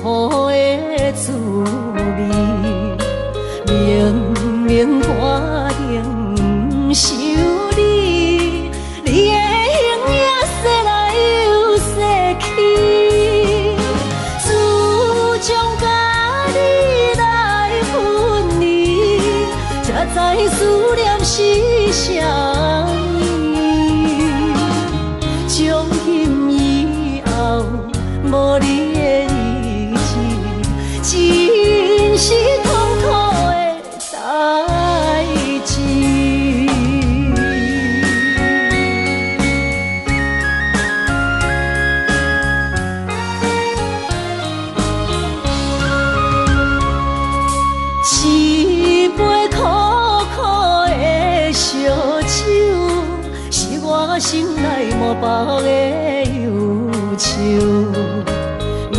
苦的滋味，明明肝顶想你，你的形影说来又说去，自从甲你来分离，才知思念是啥物。从今以后，无你的日子，真是痛苦的代志。一杯苦苦的烧酒，是我心内满腹的忧愁。明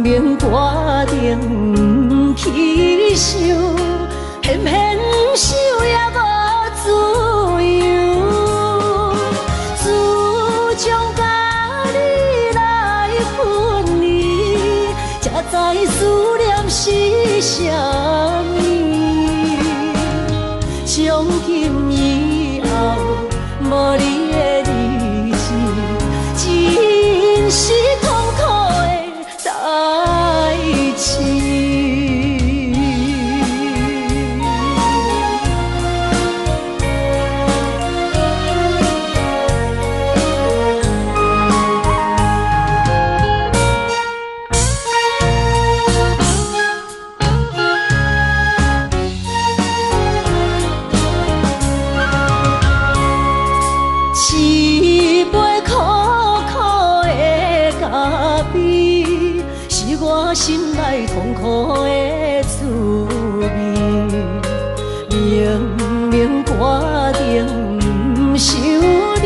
明决定去想，偏偏想也无自由。自从甲你来分离，才知思念是啥物。从今以后，无你的日子，真是痛苦的代志。一杯苦苦的咖啡，是我心内痛苦的滋味。明明决定想你，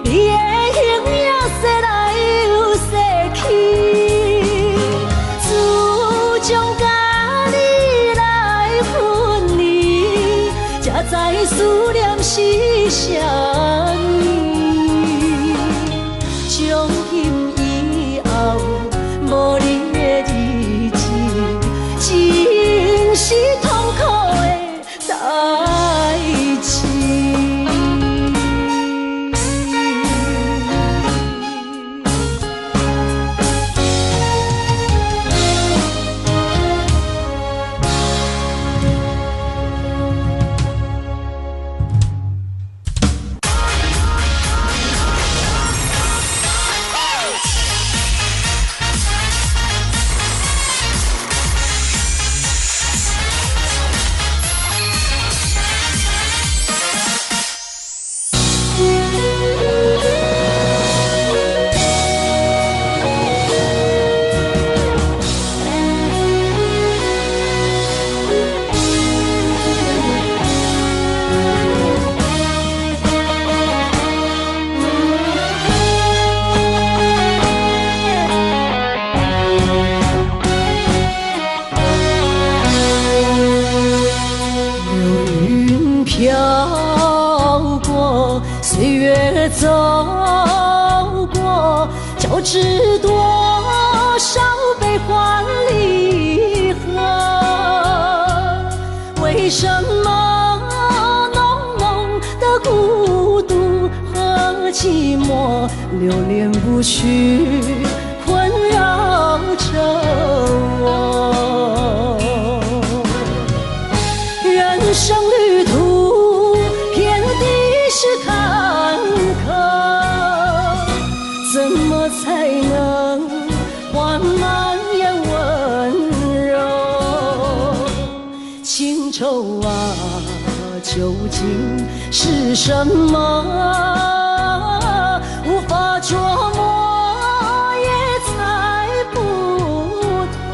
你的形影说来又说去。自从甲你来分离，才知思念是啥物。从今以后，无你的日子，真是痛苦的代志。飘过，岁月走过，交织多少悲欢离合？为什么浓浓的孤独和寂寞流连不去，困扰着我？人生旅途遍地是坎坷，怎么才能缓慢也温柔？情愁啊，究竟是什么？无法琢磨，也猜不透。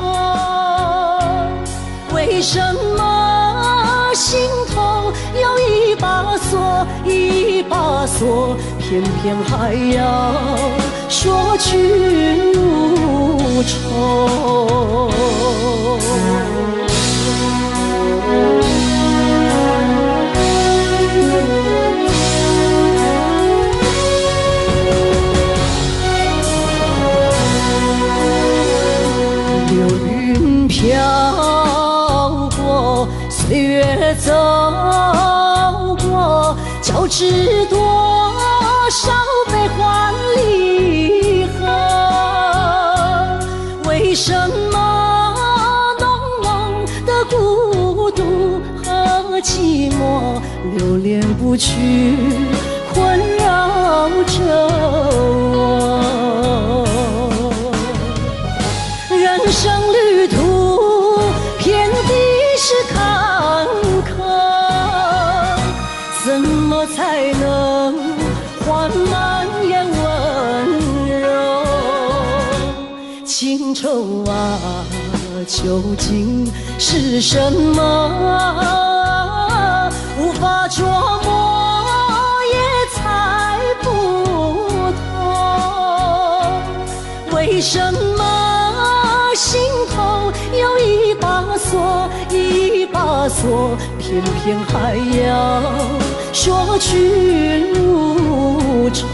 为什么心头有一把锁，一把锁，偏偏还要说去无愁？流云飘过，岁月走过，交织多少悲欢离合？为什么浓浓的孤独和寂寞流连不去，困扰着我？人生旅途遍地是坎坷，怎么才能换满眼温柔？情愁啊，究竟是什么？无法捉摸，也猜不透，为什么心头有一把锁，一把锁，偏偏还要说去如愁。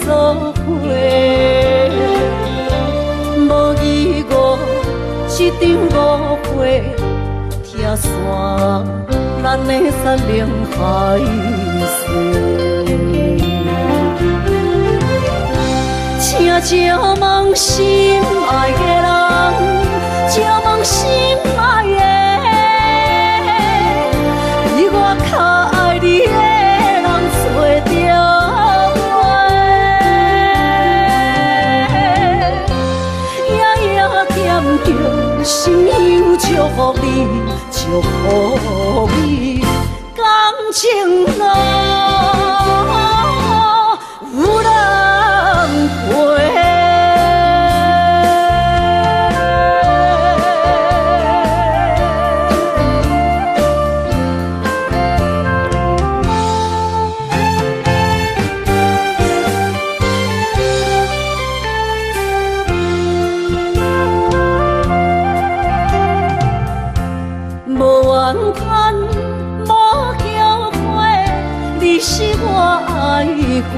做伙，无义误，一场误会，拆散咱的山盟海誓。请借问心爱的人，借问心爱的，比我较爱你的人找着。心有祝福你，祝福你，感情路有人陪。是我爱过，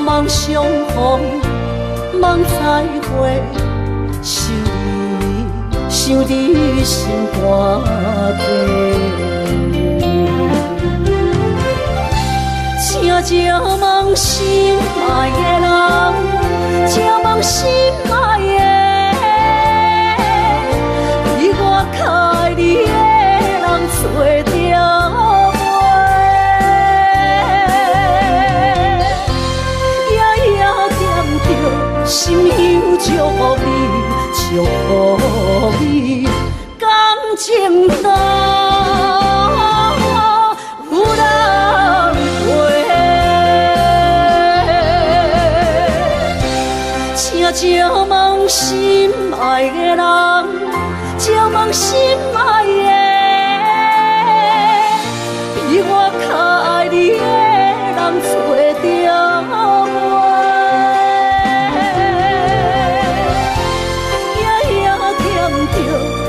梦相逢，梦再会，想你心肝底。请借问心爱的人，借问心爱的，比我较爱你的人找着。心有祝福你，祝福你，感情路有人陪。请借问心爱的人，借问心爱的，比我较爱你的人找着。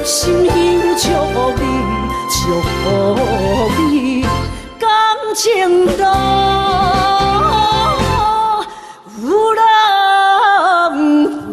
心有祝福你，祝福你，感情路有人陪。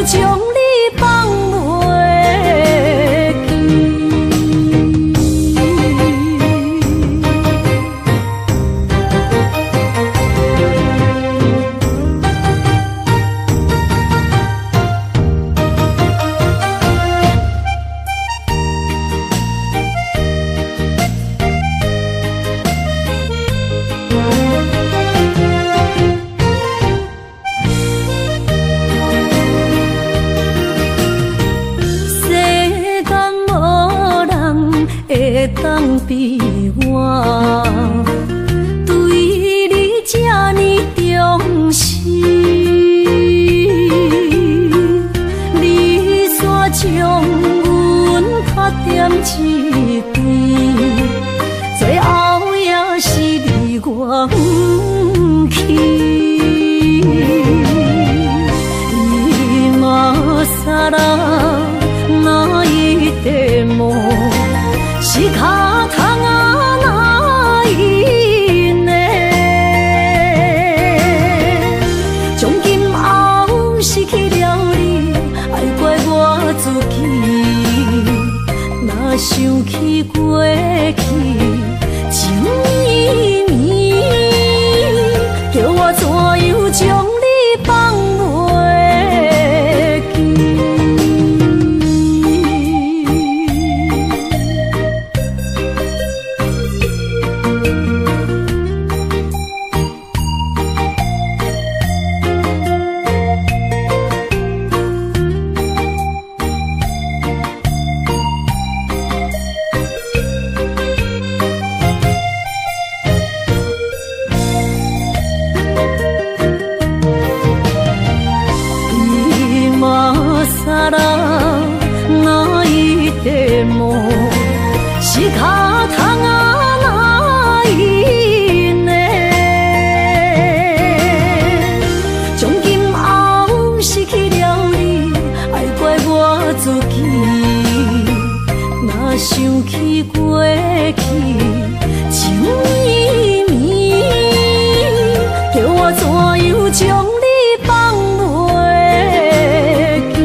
将你放袂记。当比我对你这呢重视，你煞将阮打点一边，最后也是你我不去。今さら哪一点梦？是脚痛啊，哪一呢？从今后失去了你，爱怪我自己。若想起过去情意绵，叫我怎样将你放袂记？是脚痛啊，哪一呢？从今后失去了你，爱怪我自己。若想起过去情意绵，叫我怎样将你放袂记？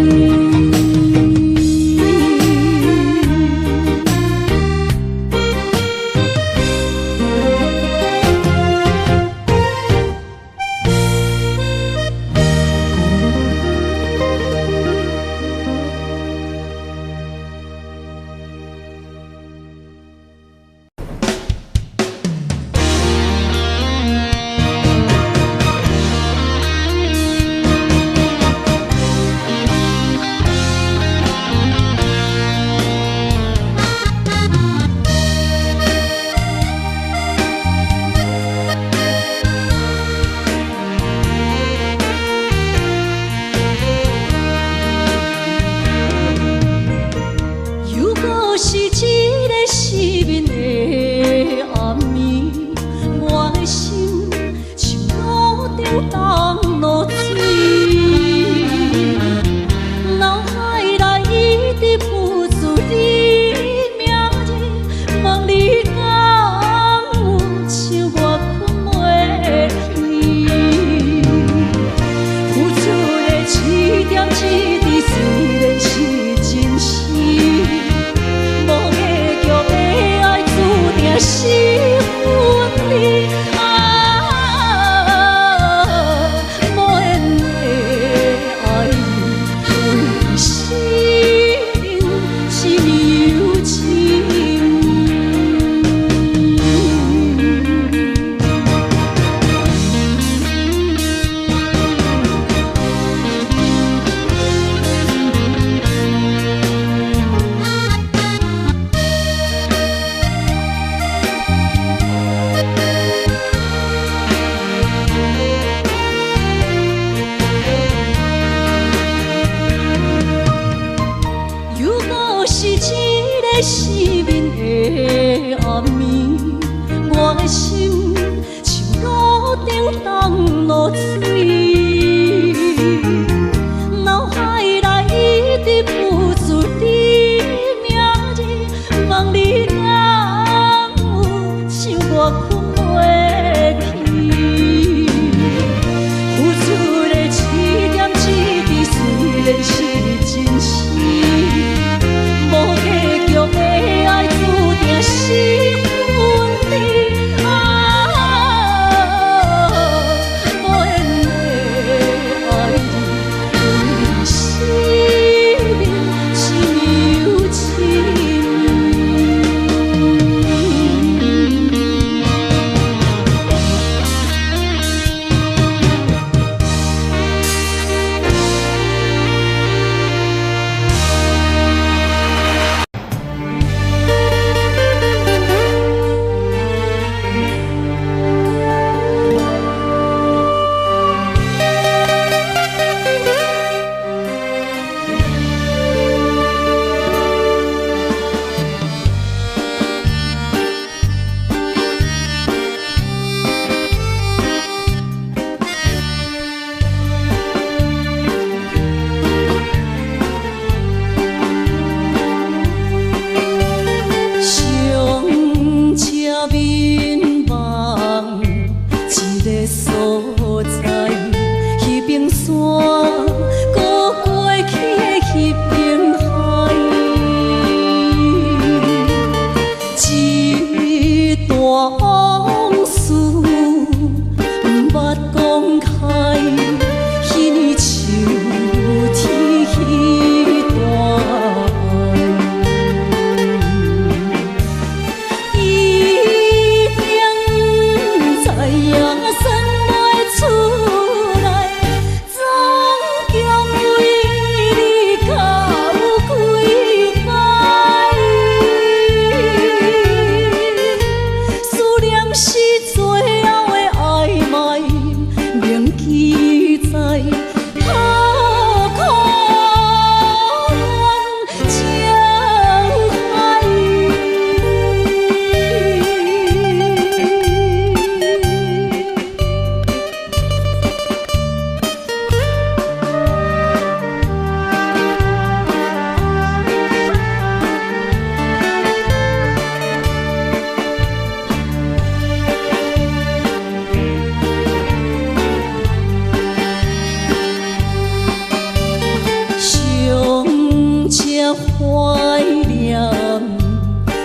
怀念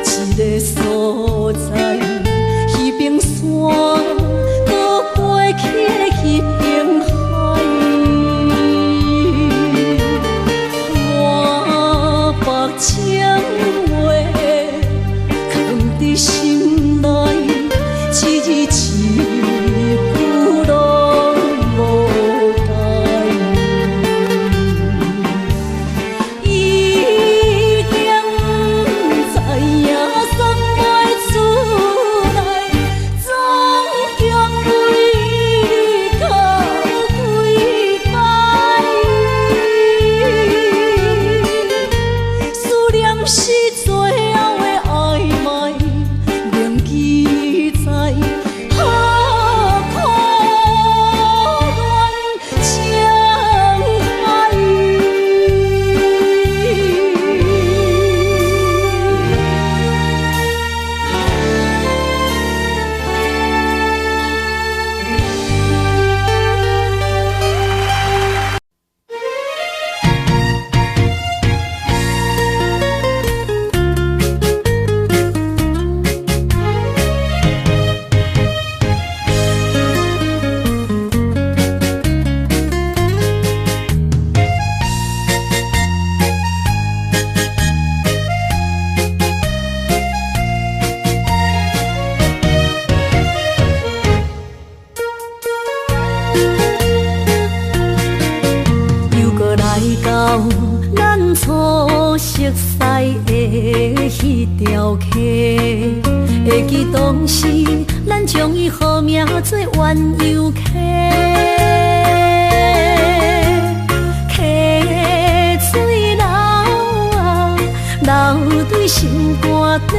一个所在，彼边山，搁过去彼边海。我把情话藏伫心内，一字一句拢无改。已经知影送袂出来，总强为你靠几摆。思念是最后的暧昧，铭记在何苦恋情海。又搁来到咱初熟悉的迄条溪，会记当时咱将伊号名做鸳鸯溪。溪水流啊，流对心肝底，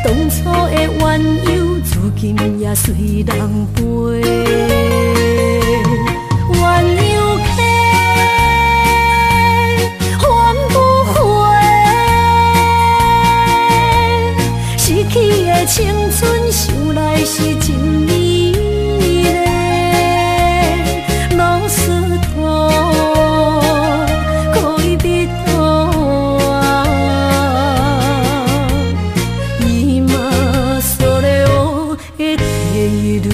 当初的鸳鸯，至今也随人陪。鸳鸯溪，换不回，失去的青春，想来是真美丽。老师徒，可以别途啊，伊嘛所了的地路。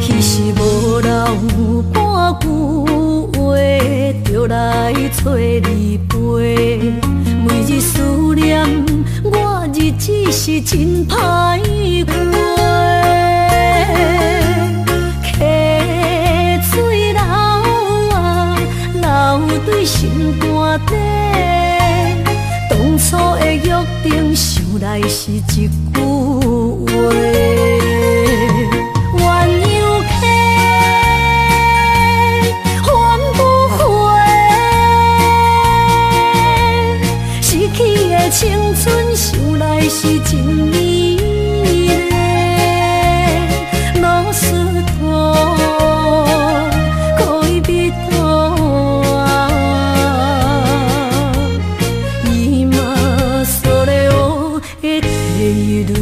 彼时无留半句话，就来找你陪。每日思念，我日子是真歹过。溪水流啊，流对心肝底。当初的约定，想来是一句话。鸳鸯溪，换不回，失去的青春，想来是真美丽。老师徒，可以别途啊，伊嘛所了的地路。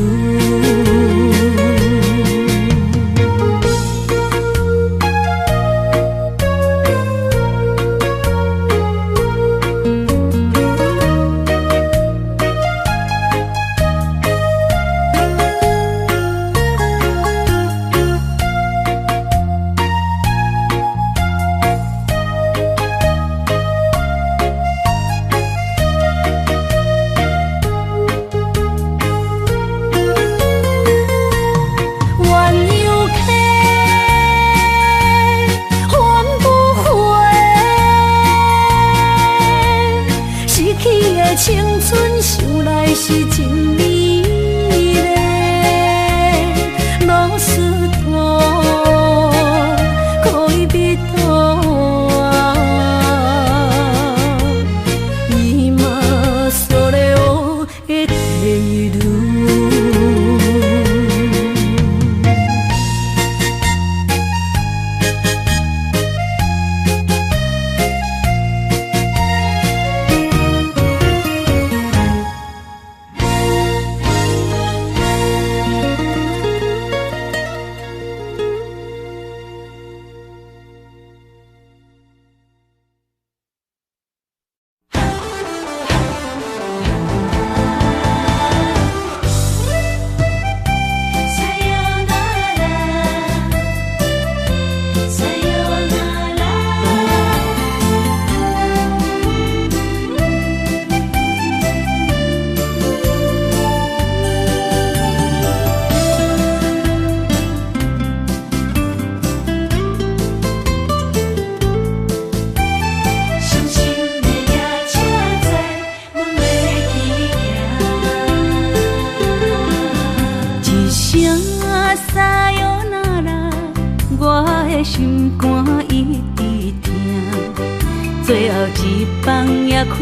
最后一班也开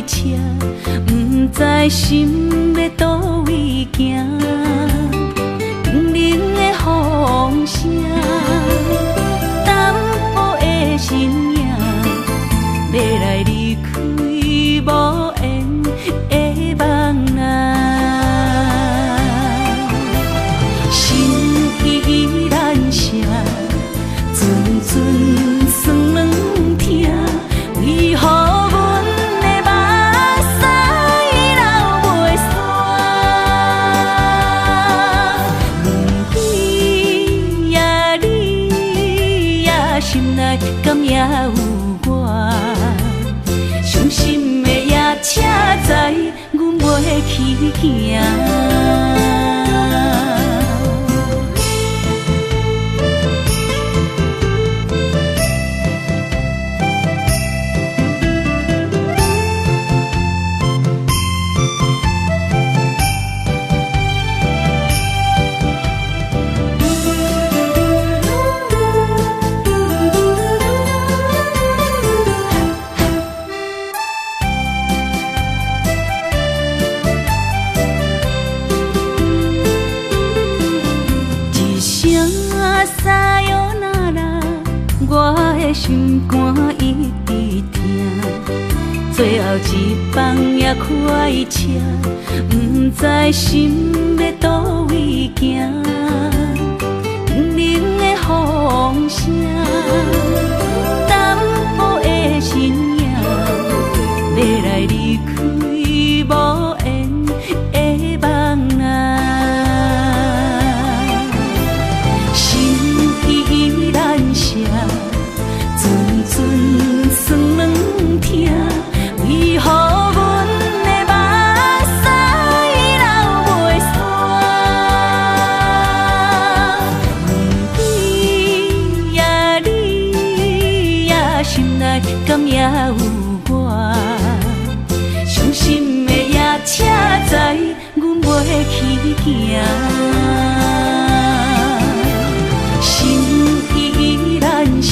车，不知心要倒位行。冷冷的风声，淡薄的身影，要来离开无缘的梦啊。心依然声，阵阵酸软痛。为何阮的目屎流袂煞？问你呀，你呀，心内敢也有我？伤心的夜车载，阮袂去行。心肝一直疼，最后一班也开车，不知心要倒位行。冷冷的风声，淡薄的身影，要来离开无缘的梦啊。心依然声。阵酸软痛，为何阮的目屎流袂煞？问你呀，你呀，心内敢也有我？伤心的夜车载，阮袂去行。心依然声。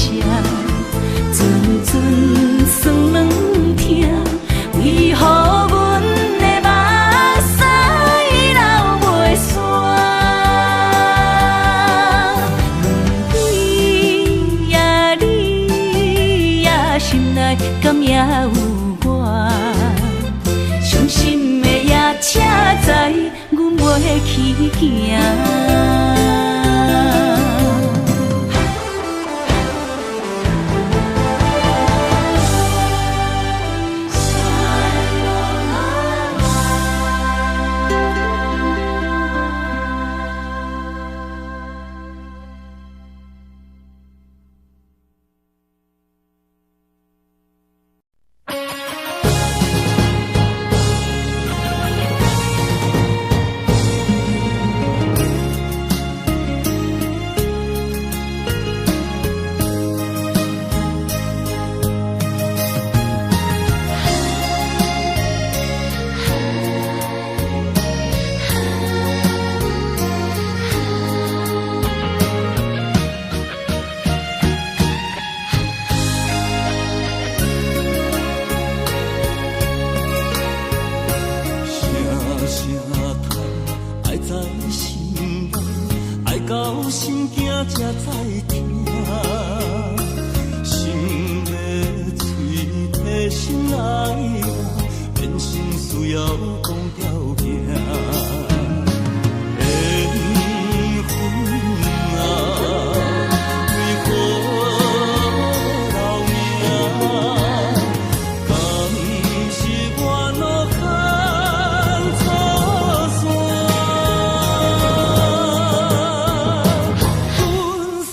阵阵酸软痛，为何阮的目屎流袂煞？问你呀，你呀，心内敢也有我？伤心的夜车载，阮袂去行。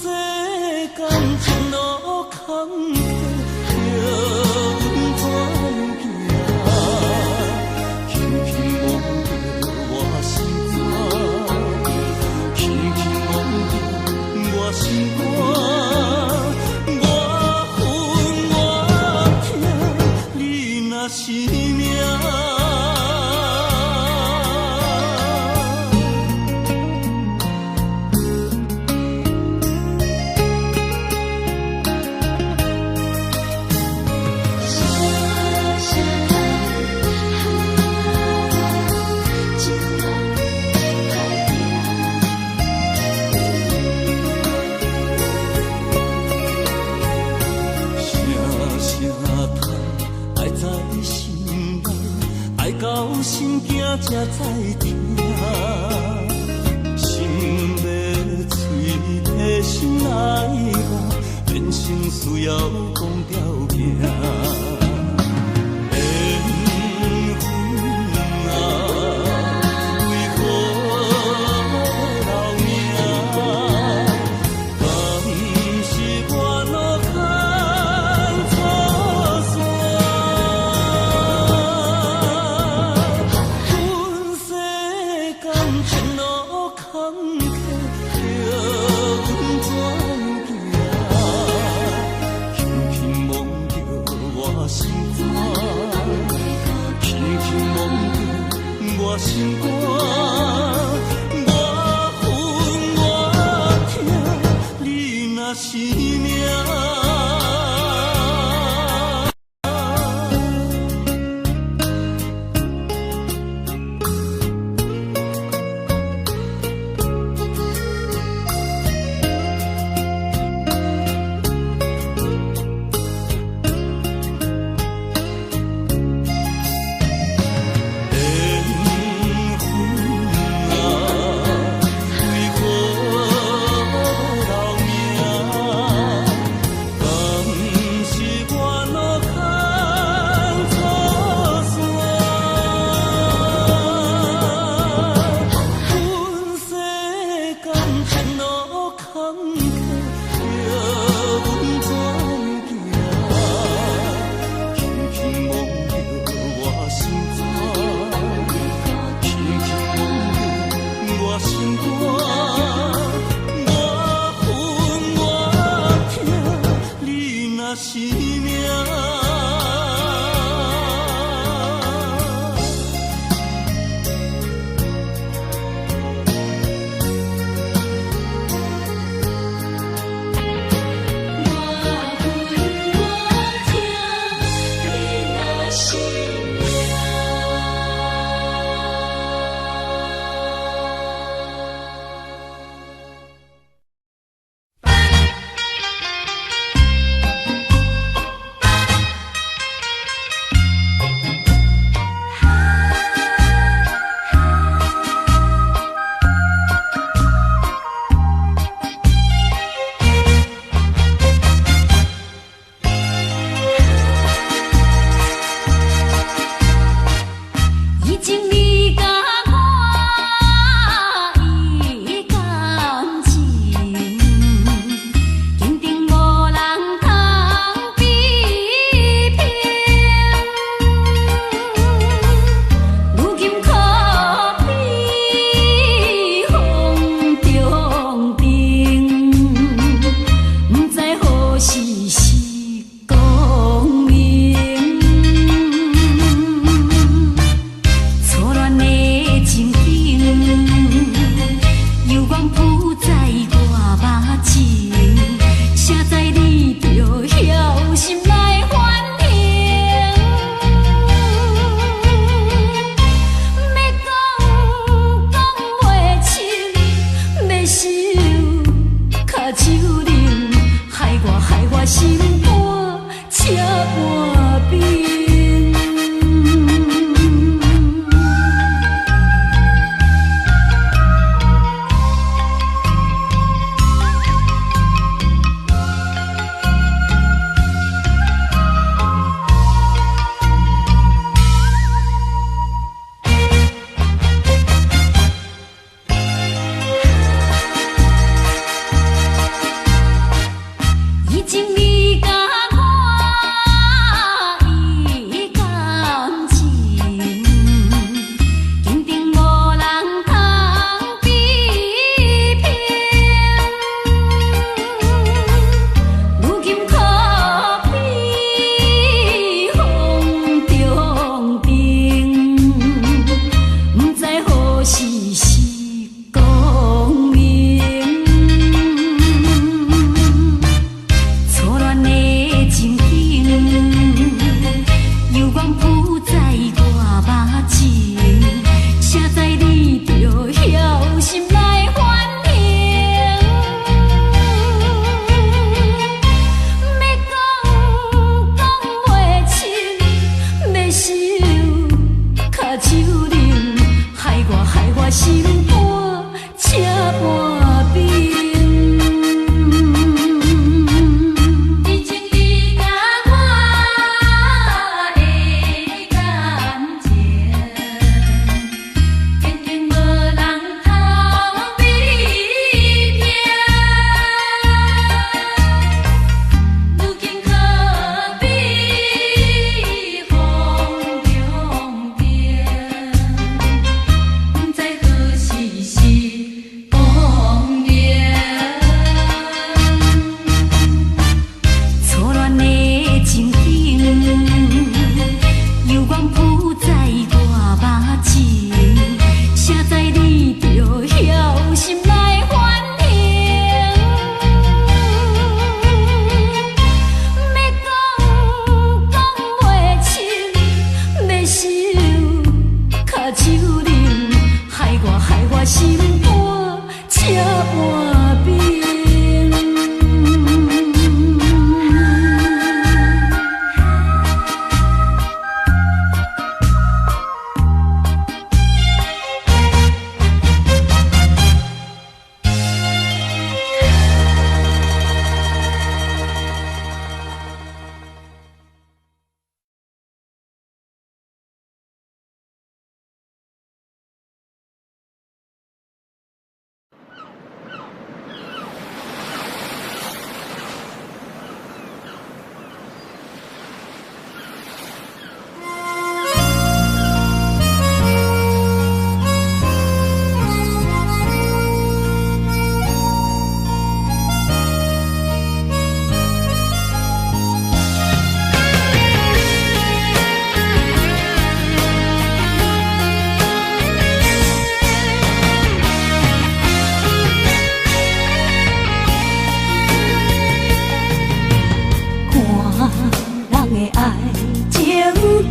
阮心惊才知听，心要嘴提心来我，人生需要讲条行。心肝，我恨我痛，你若是命。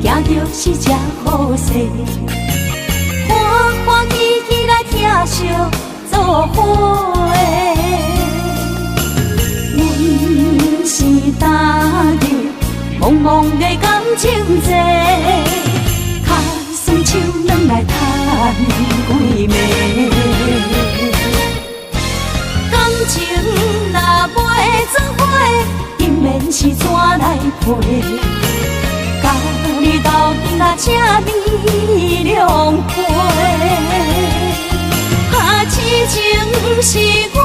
行着是这好势，欢欢喜喜来疼惜做伙。阮是踏入茫茫的感情债，卡酸手软来叹几暝。感情若袂做伙，因免是怎来陪？家己斗阵啊，请你谅陪。啊，痴情是阮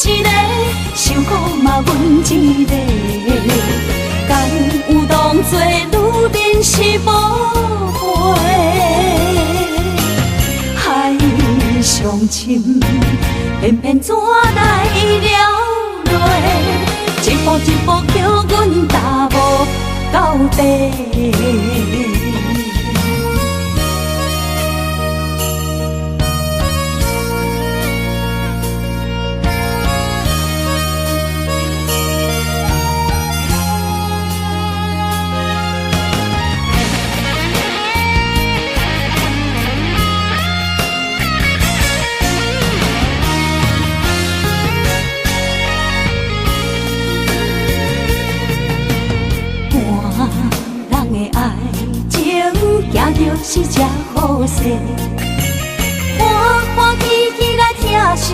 一个，伤苦嘛阮一个。敢有当作女人是无陪？海上深，偏偏怎来了落？一步一步叫阮踏无到底。行着是这好势，欢欢喜喜来疼惜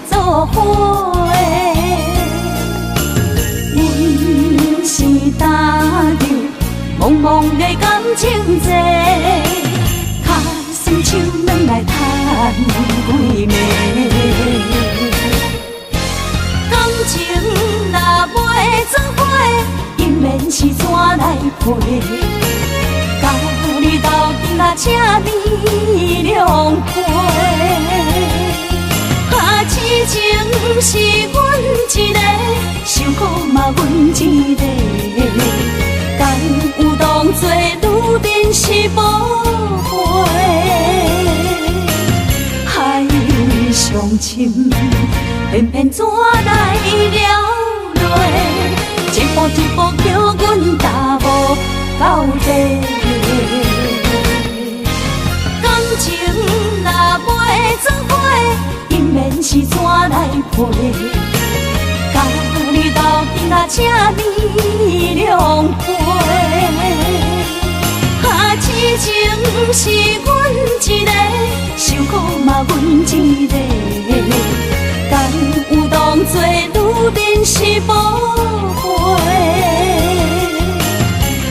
做伙。阮是踏入茫茫的感情债，卡酸手软来叹几暝。感情若袂做伙，因免是怎来陪？家己斗阵啊，请你谅陪。啊，痴情是阮一个，伤苦嘛阮一个。敢有当作女人是无陪？海上深，偏偏怎来了落？一步一步叫阮踏无到底。感情若袂做伙，因免是怎来陪？家己斗阵啊，请你谅陪。啊，痴情是阮一个，伤苦嘛阮一个。敢有当作女人是无陪？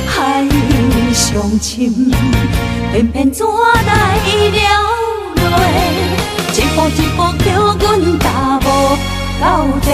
海上深，偏偏怎来了落？一步一步叫阮踏无到底。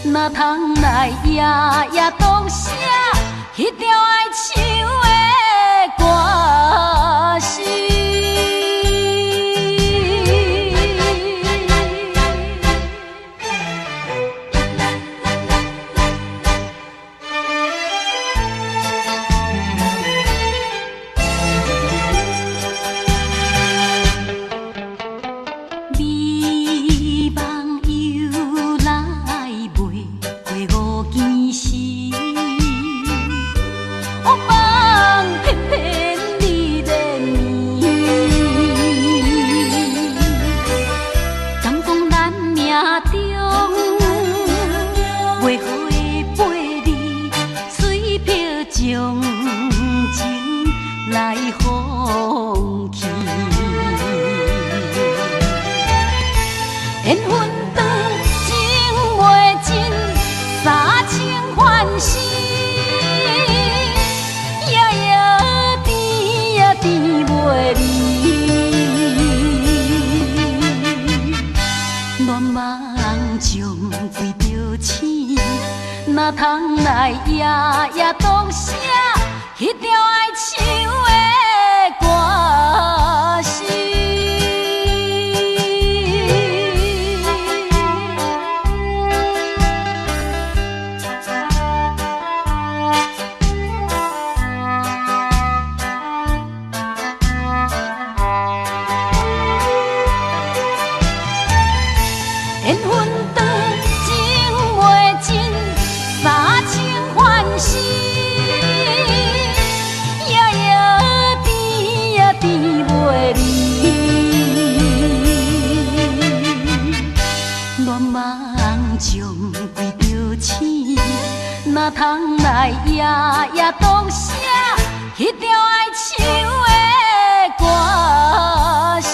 哪通来夜夜读写迄条爱唱的歌词？哪通来夜夜读写迄条爱唱的歌词？缘分长，情袂尽。三情欢喜，夜夜甜呀甜袂离。乱梦将规条醒，哪通来夜夜读写迄条爱唱的歌词？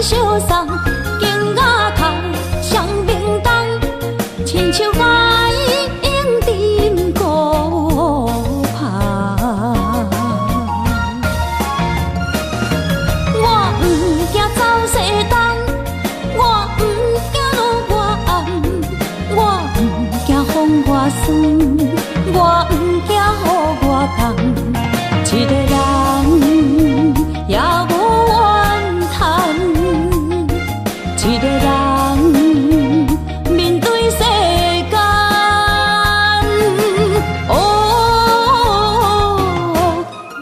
相送，景雅头双明灯，亲像海涌沉孤帆。我不惊走西东，我不惊路外暗，我不惊风外酸，我不惊雨外重。一个人也无怨叹，一个人面对世间。哦，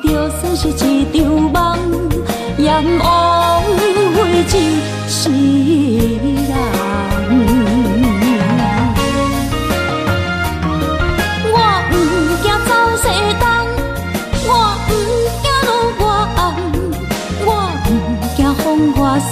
就算是一场梦，也不枉费一世人。我不惊走西东，我不惊路外暗，我不惊风外酸，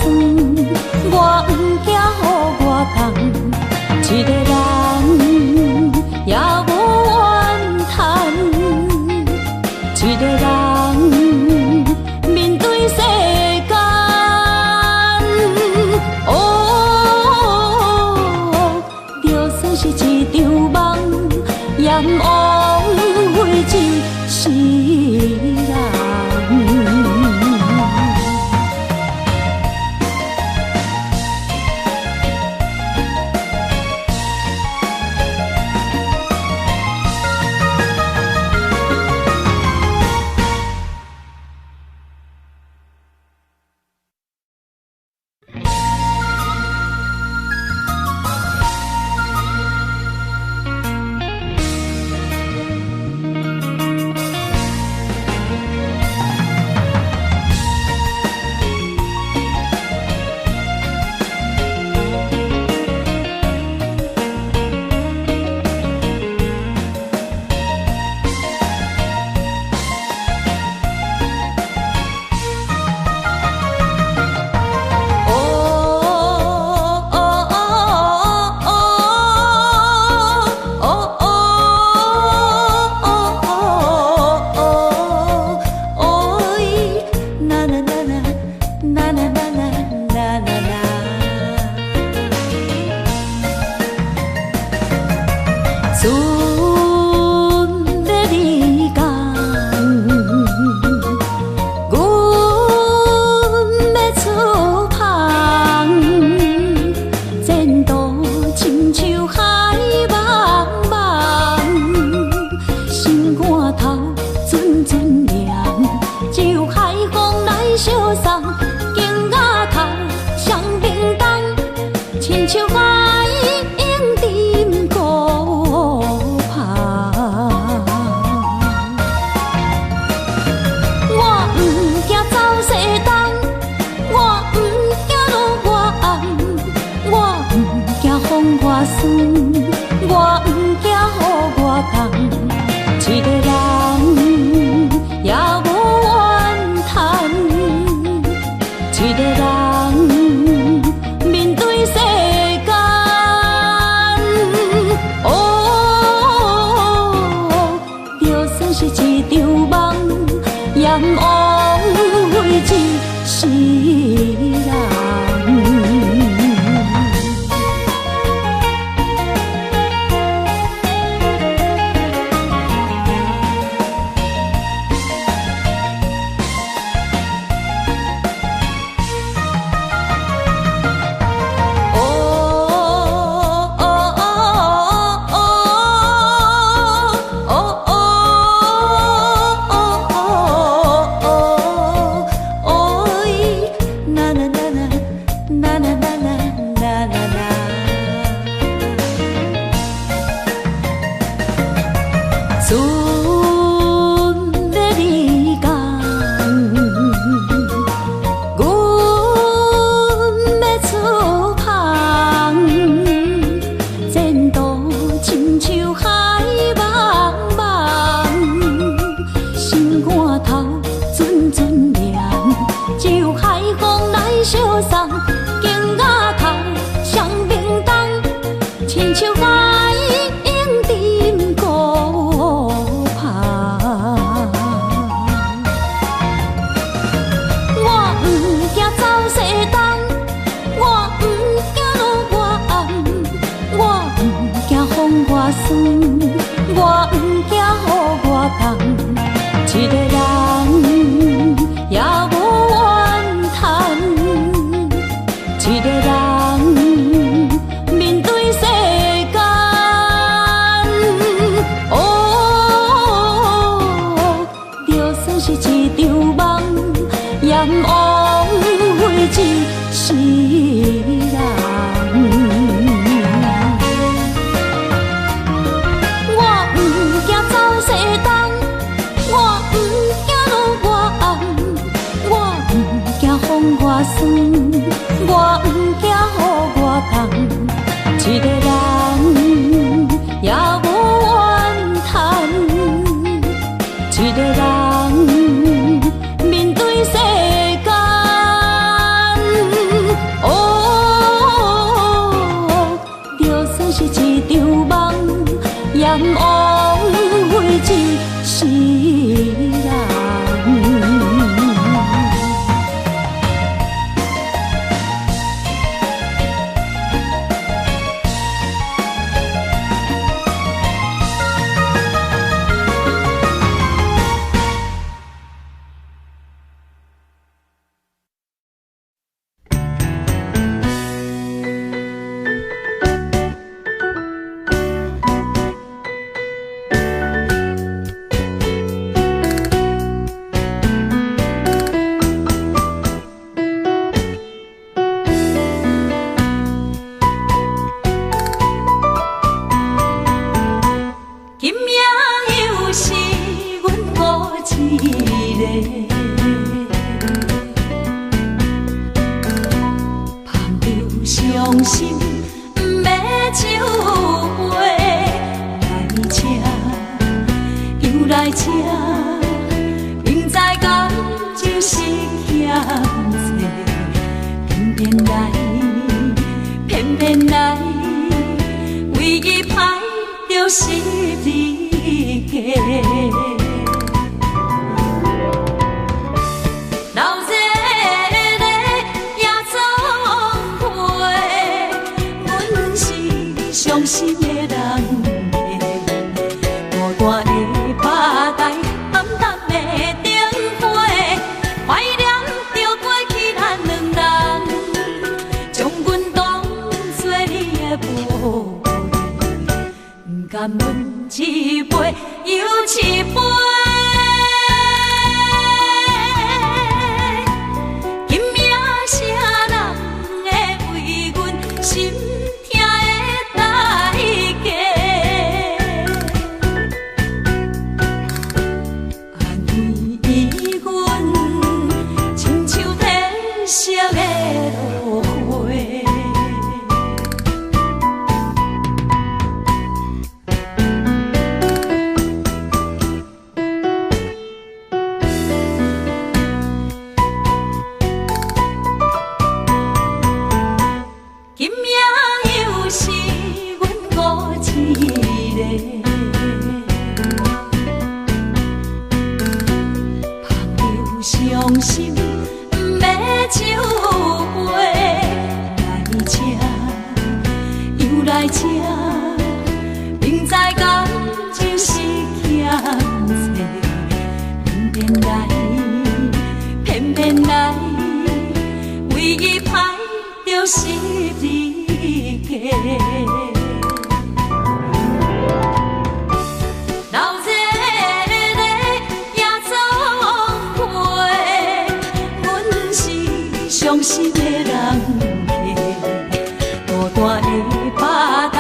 我不惊雨外重。一个人也无怨叹，一个人面对世间。哦，就算是一场梦，也不枉费一世人。梦，阎王会一世人。我不惊走西东，我不惊路外暗，我不惊风外酸，我不惊雨外重。一个人也无怨叹，一个人面对世间。哦，就算是一场梦，阎王会一世人。甘问一杯又一杯，今夜啥人会为阮心痛的代价？安慰阮，亲像天色的落花。伤心不要酒杯，来吃又来吃，明知感情是欠债，偏偏来，唯一歹就是你家。伤心的人客，孤单的吧台，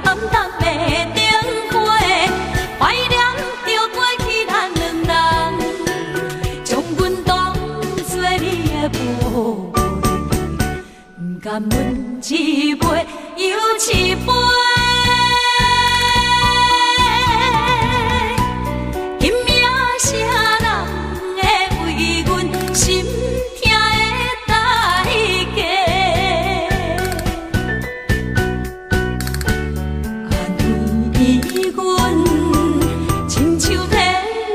暗淡的灯花，怀念着过去咱两人，将阮当作你的宝贝，不甘问一杯又一杯。今夜啥人会为阮心？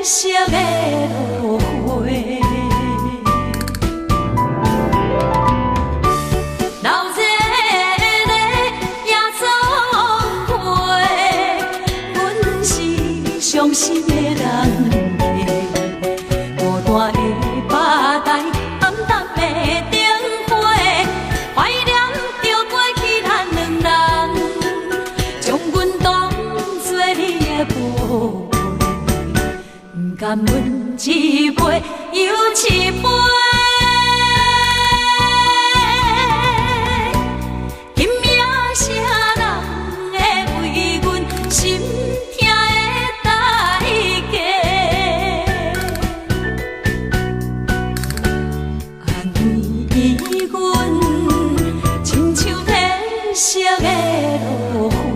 色的落花，老热色的落花。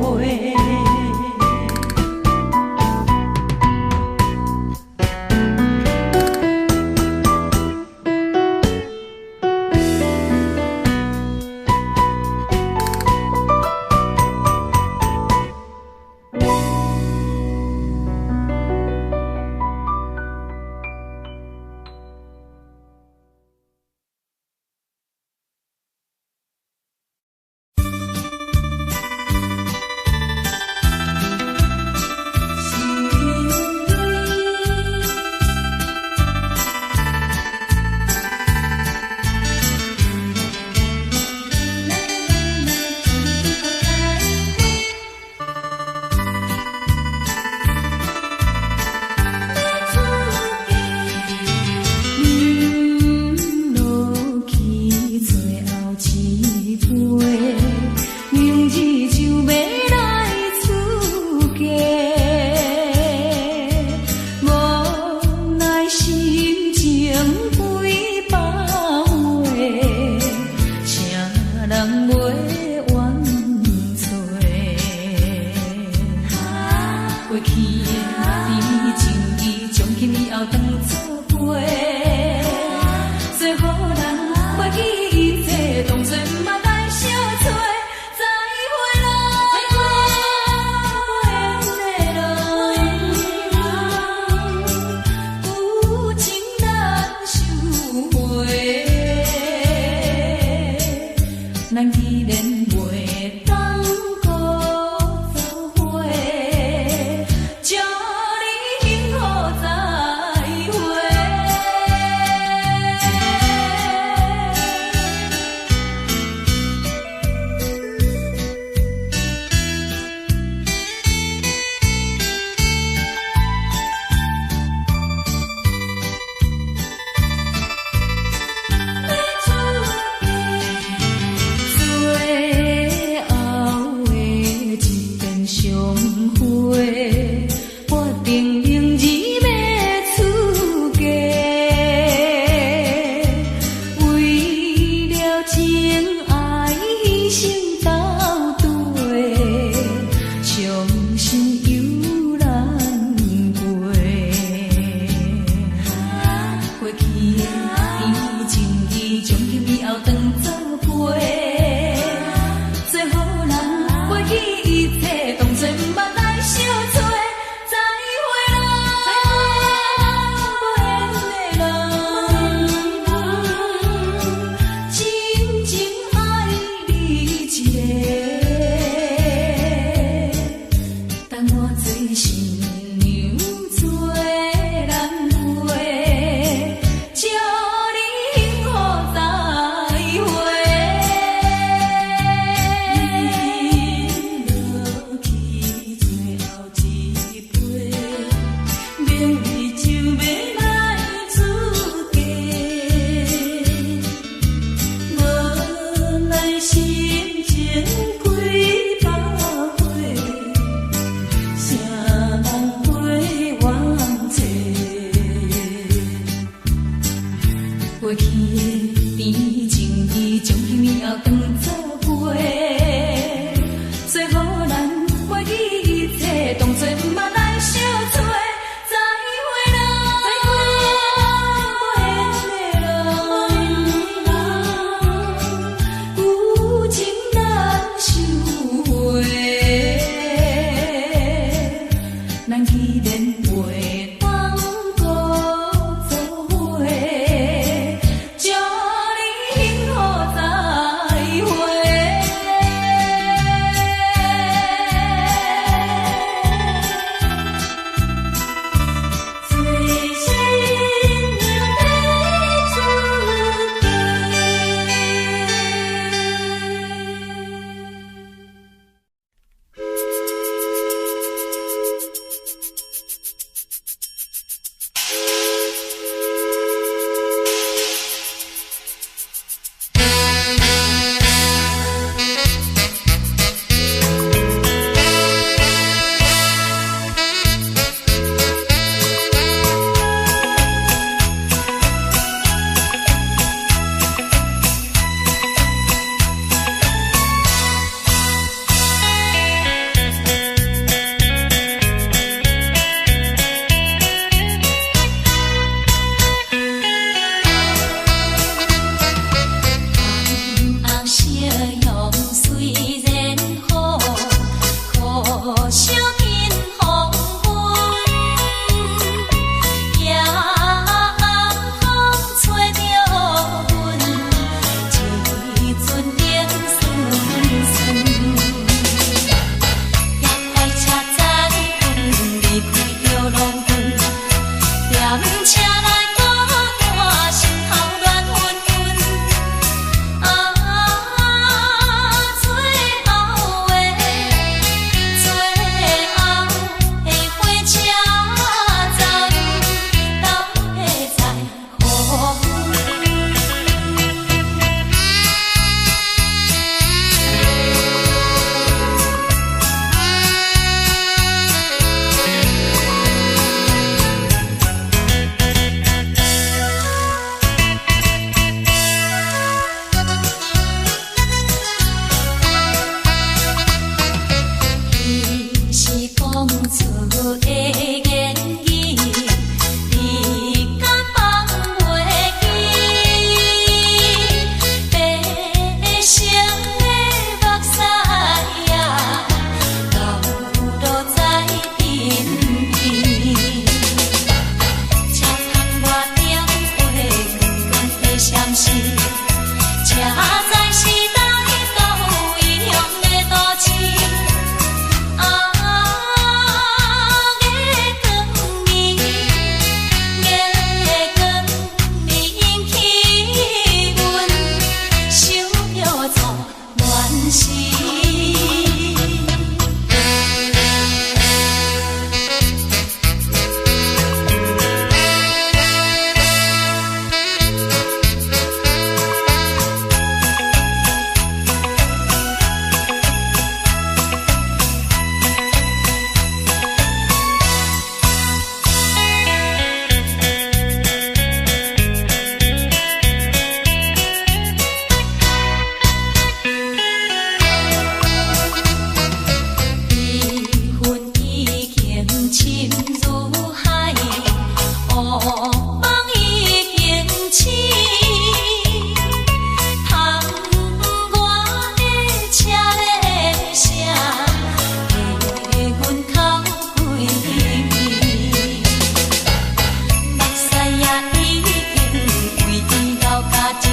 情，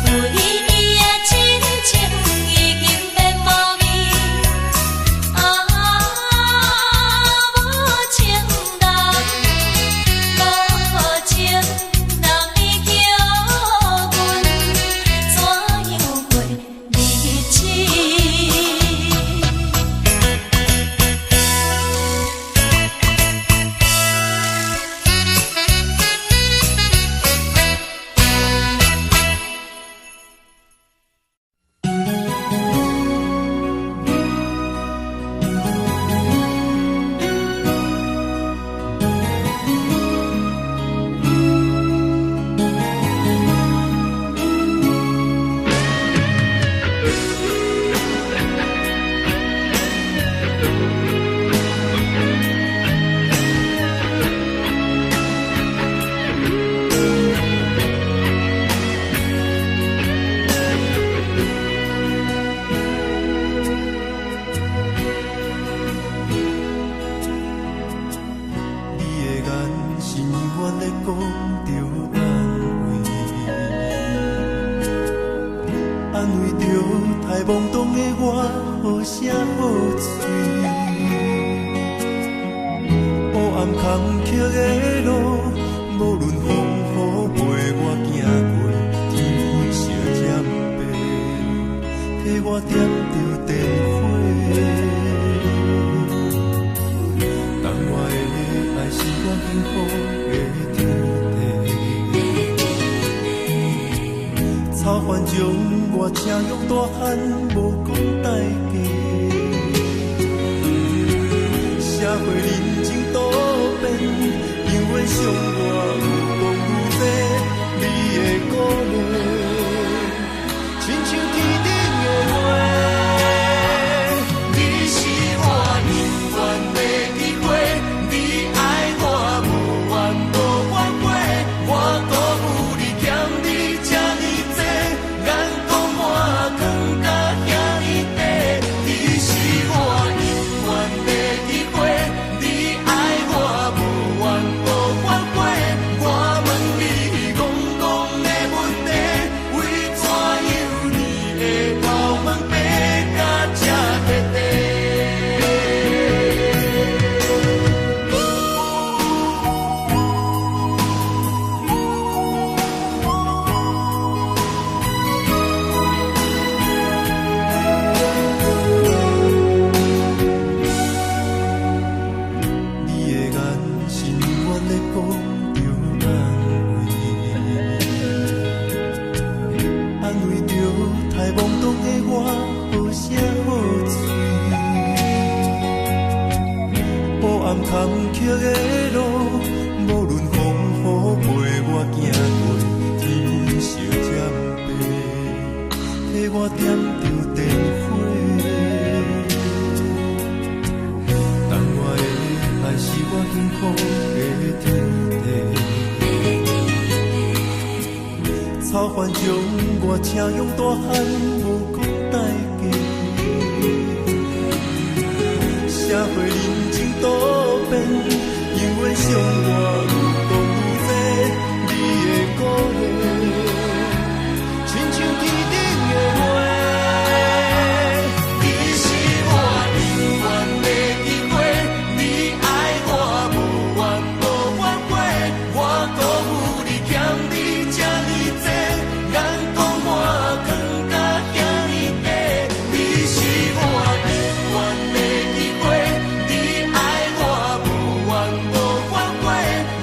为你的真情已经变无味。啊，无情人，无情人，你叫阮怎样过日子？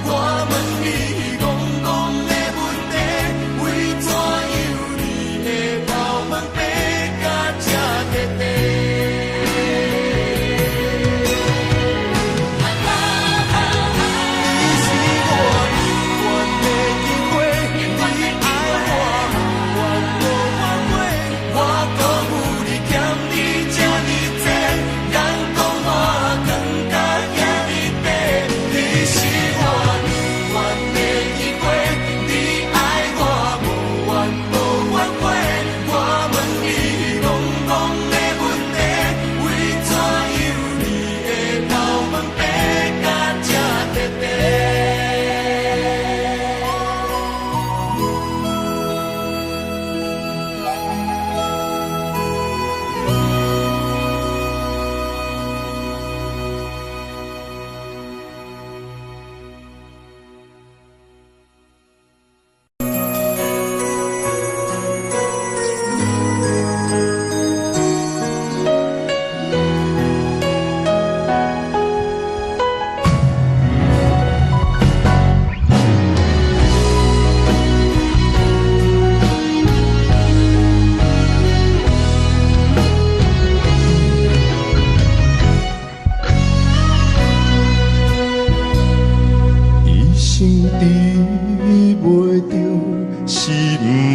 我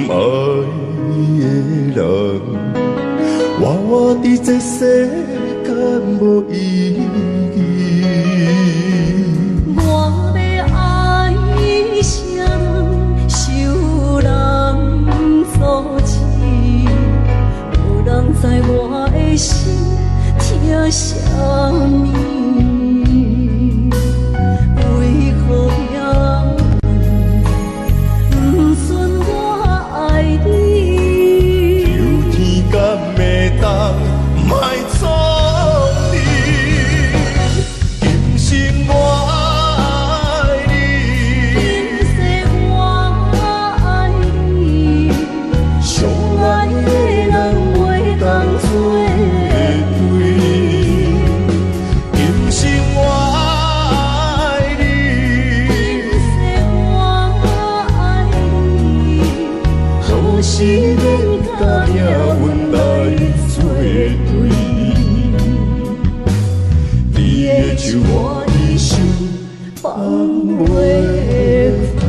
爱的人，我伫这世间无意义。我要爱啥人，受人所欺，无人知我的心疼啥物。为何要不准我爱你？求天敢会当莫错你，今生我爱你，今世我爱你，相爱的人袂当做对。今生我爱你，今世我爱你，好时免甲命运来作对。你的手我一生放袂开。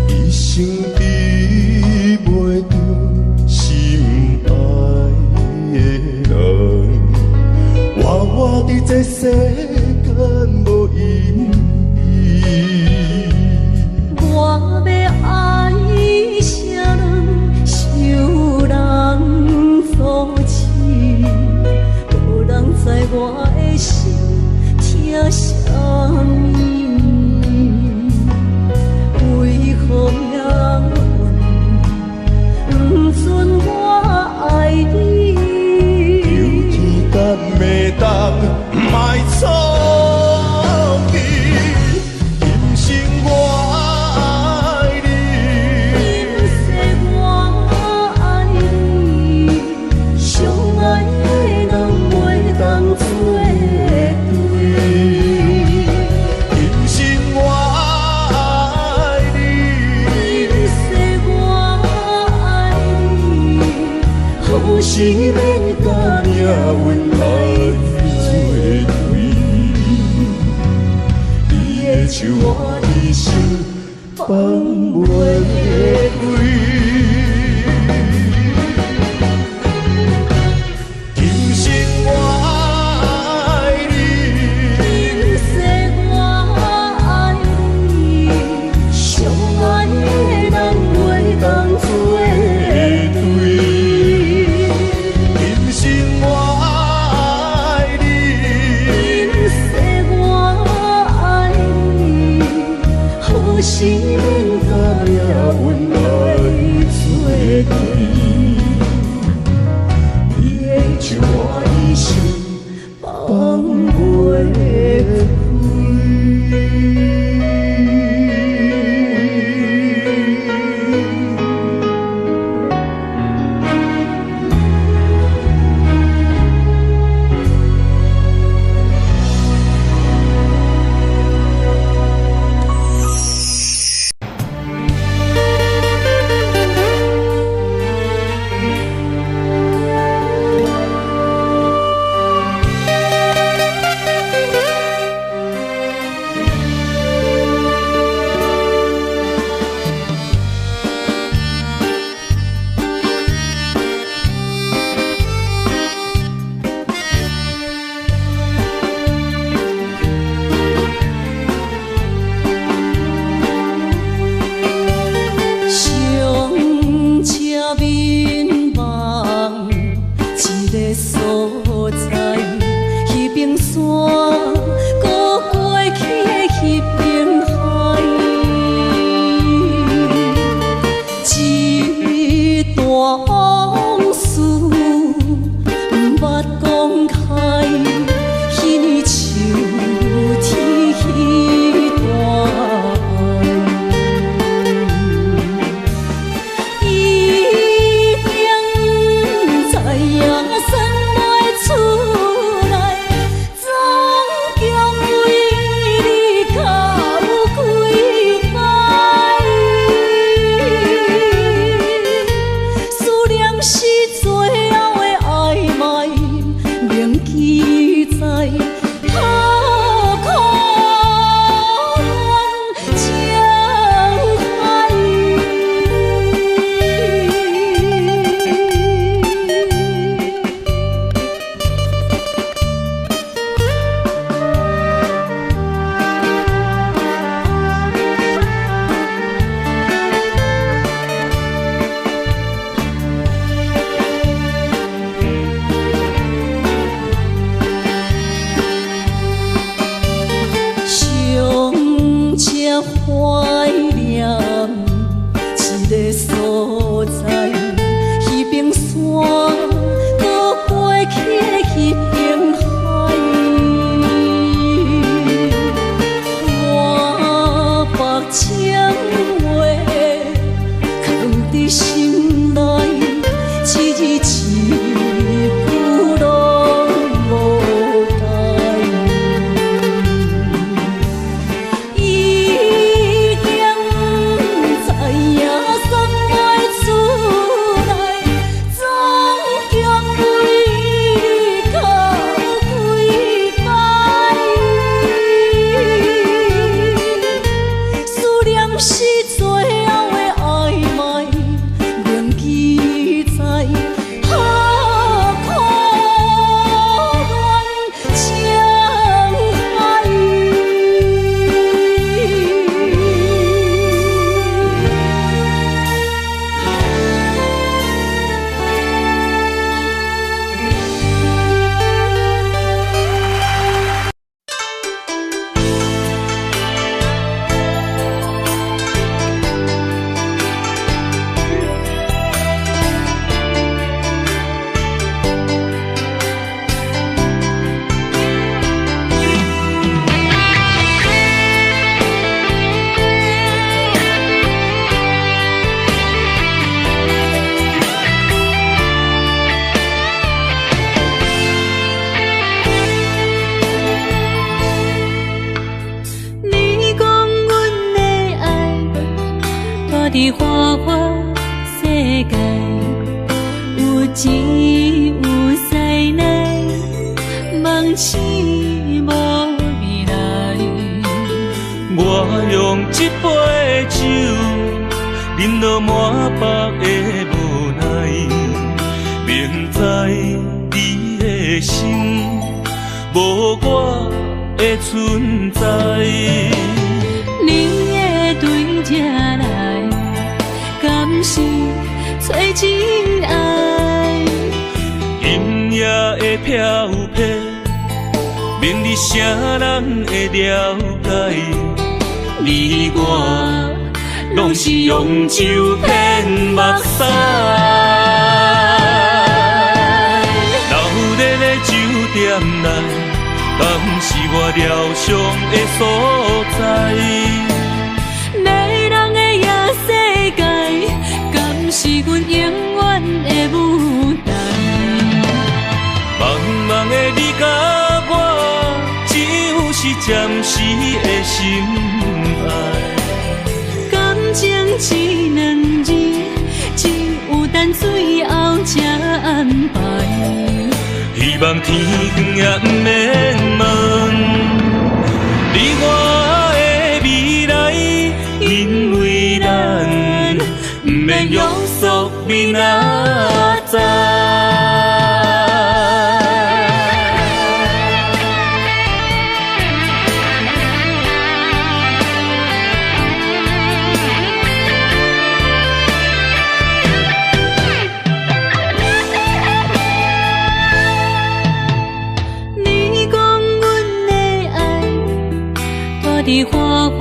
一生比袂着心爱的人，我伫这世间无意义。我要爱啥人，受人所欺，无人知我的心疼啥物。为何命运不准我爱你？求天敢会当莫错你，今生我爱你，今世我爱你，相爱的人袂当做对。今生我爱你，今世我爱你，好时免甲命运来作对。你的手我一生放袂开。今生我爱你，今世我爱你，相爱的人袂当做对。今生我爱你，今世我爱你，好时免甲命运来作对。你的手我一生放袂所在，彼边山，搁过去彼边海。我把情话藏在心内，一字一句拢无改。已经知影送袂出来，总强为你靠几摆。思念是最后的暧昧，铭记在何苦恋情海。你讲阮的爱，住伫花花世界，有钱有势来，梦醒无未来。我用一杯酒，饮落满腹的无奈，明知你的心无我的存在。你的对这来，敢是找真爱？音乐的飘飘，明日啥人会了解？你我拢是用酒骗目屎，流热的酒店内，敢是我疗伤的所在？迷人的夜世界，敢是阮永远的舞台？茫茫的你甲我，只有是暂时的心爱。感情只两字，只有等最后才安排。希望天光也不免问，你我的未来，因为咱不免约束明仔载。你讲阮的爱，住伫花花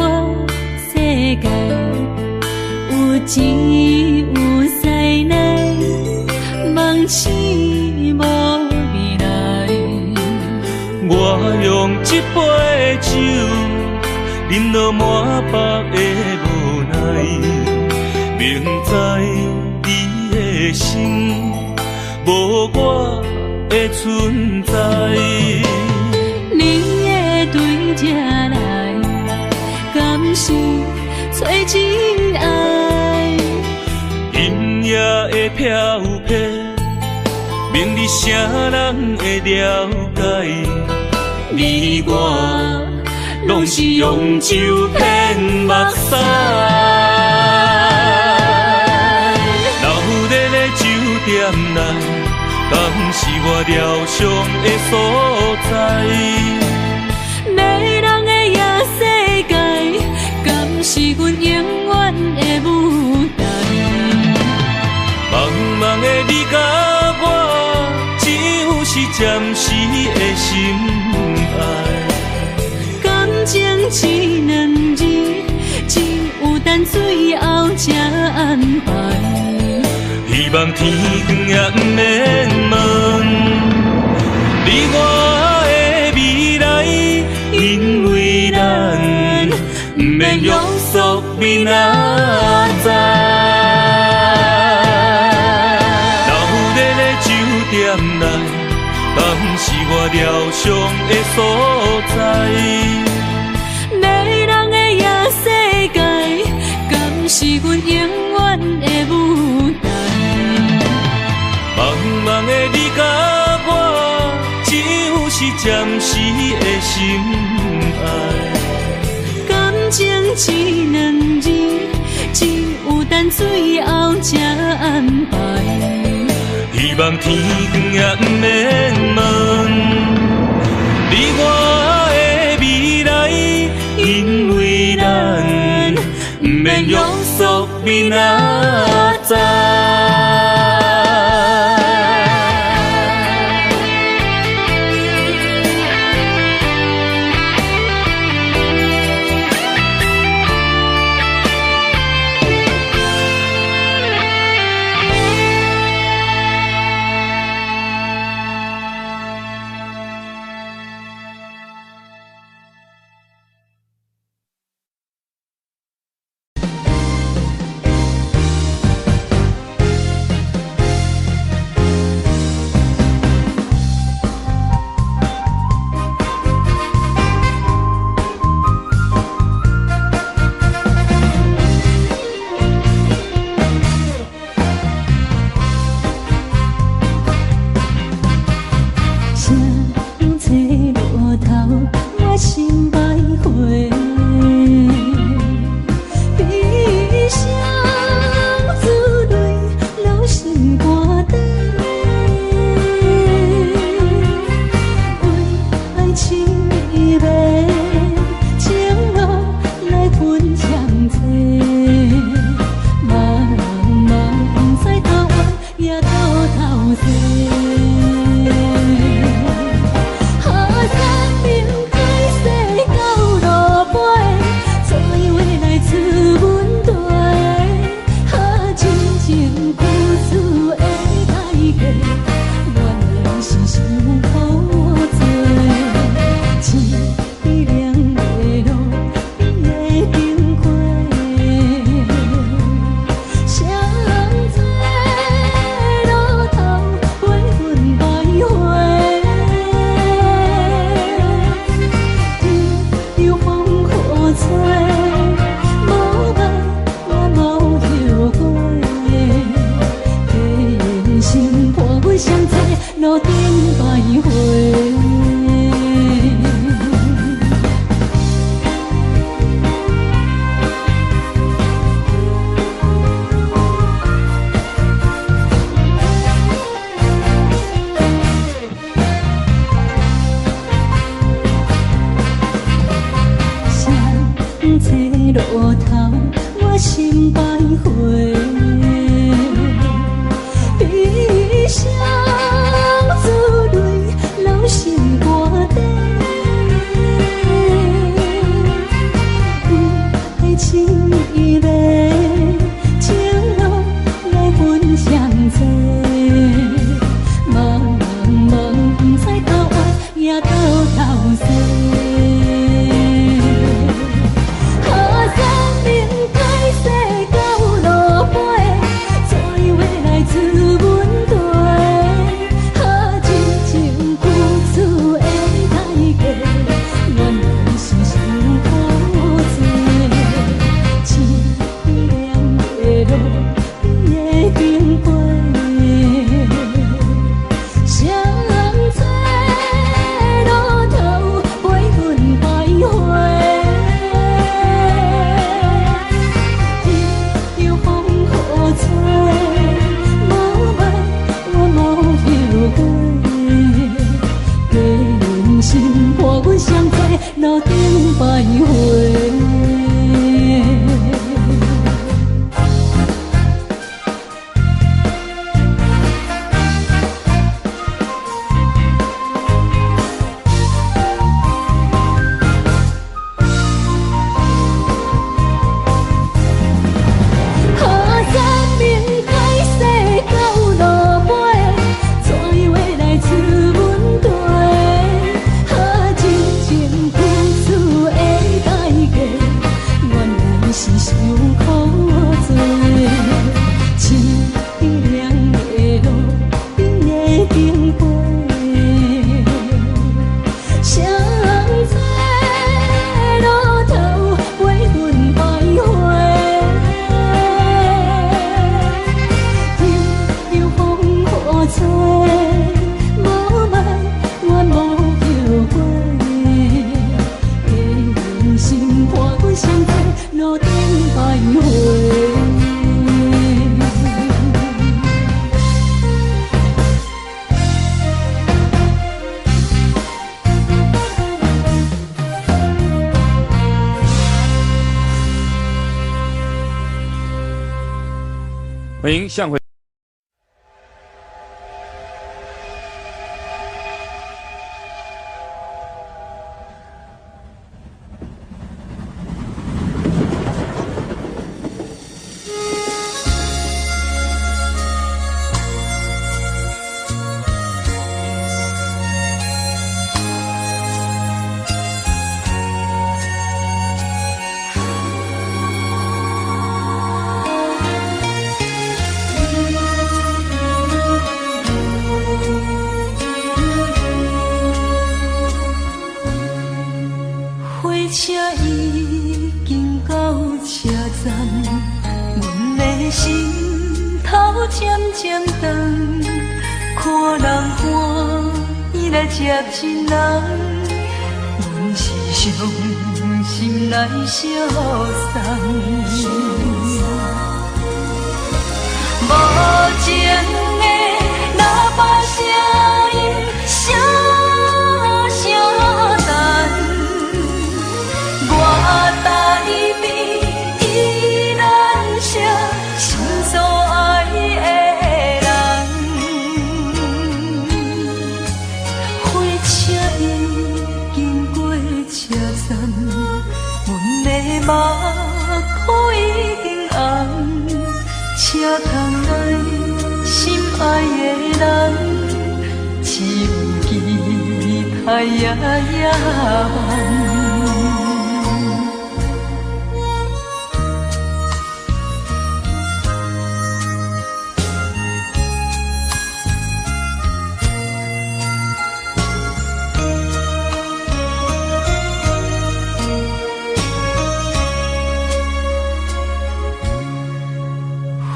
世界，有钱有势来，梦醒无未来。我用一杯酒，饮落满腹的无奈，明知你的心无我的存在。你的对这来，敢是找真爱？音乐的飘飘，明日啥人会了解？你我拢是用酒骗目屎，流热的酒店内，敢是我疗伤的所在？迷人的夜世界，敢是阮永远的舞台？茫茫的你甲我，只有是暂时的心爱。感情只两字，只有等最后才安排。望天光也不免问，你我的未来，因为咱不免约束明仔载。老日的酒店内，敢是我疗伤的所在？迷人的夜世界，敢是阮永远的舞台？茫茫的你甲我，只有是暂时的心爱。感情一两字，只有等最后才安排。希望天光也不免问，你我的未来，因为咱不免约束明仔载。做，无问我无后悔，的心肝相对，路顶徘徊。欢迎向回。接亲人，阮是伤心来相送。无情的喇叭声音，声声等，我台边依然写心所爱的人。火车已经过车站，阮的目眶已经红。车窗内心爱的人，只有期待夜夜梦。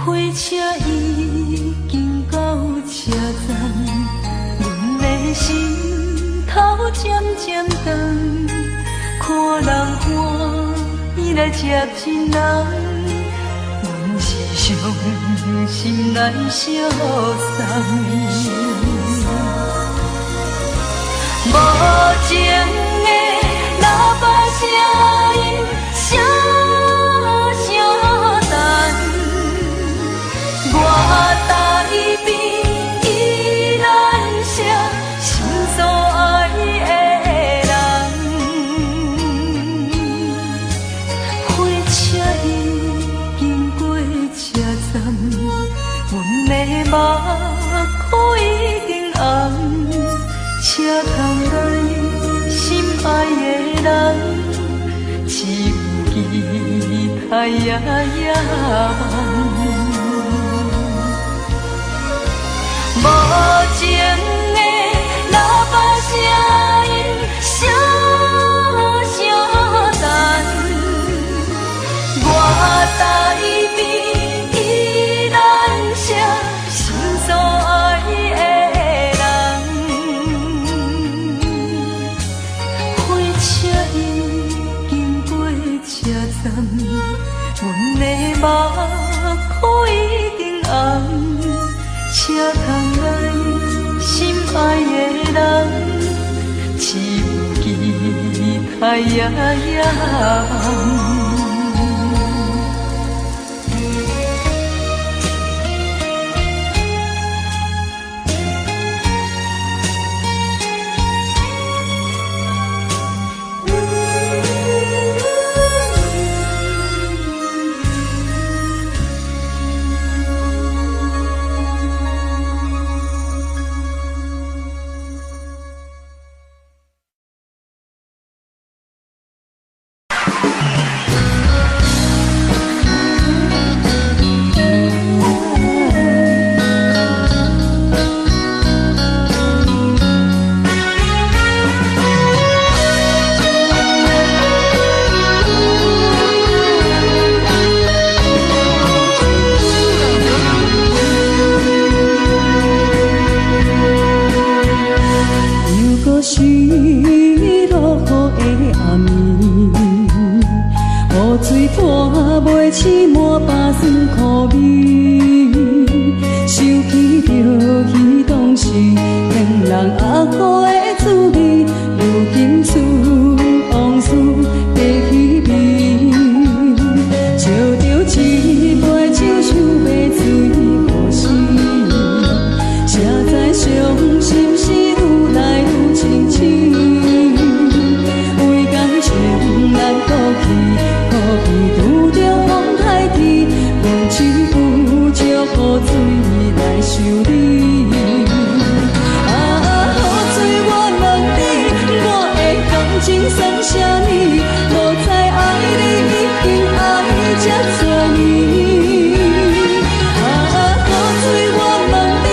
火车已经到车站，阮的心头渐渐长，看人欢喜来接亲人，阮是伤心来相送。无情的喇叭声音，声声等。我台边依然写心所爱的人，火车已经过车站，阮的目眶已经红，车窗内心爱的人，只有期待夜夜梦。无情的喇叭声音，声声等，我台边依然写心所爱的人，火车已经过车站，阮的目眶已经红。车窗内心爱的人，只有期待夜夜梦。是落雨的暗暝，雨水拖袂起满巴酸苦味，想起着彼当时天人压好的滋味，如今厝往事地稀微，笑着一杯酒想要醉互死，谁知伤心事愈来愈清醒，为感情难过去，可比拄着风台天，阮只有借雨水来修理。情算啥呢？无知爱你已经爱这多年。雨水我问你，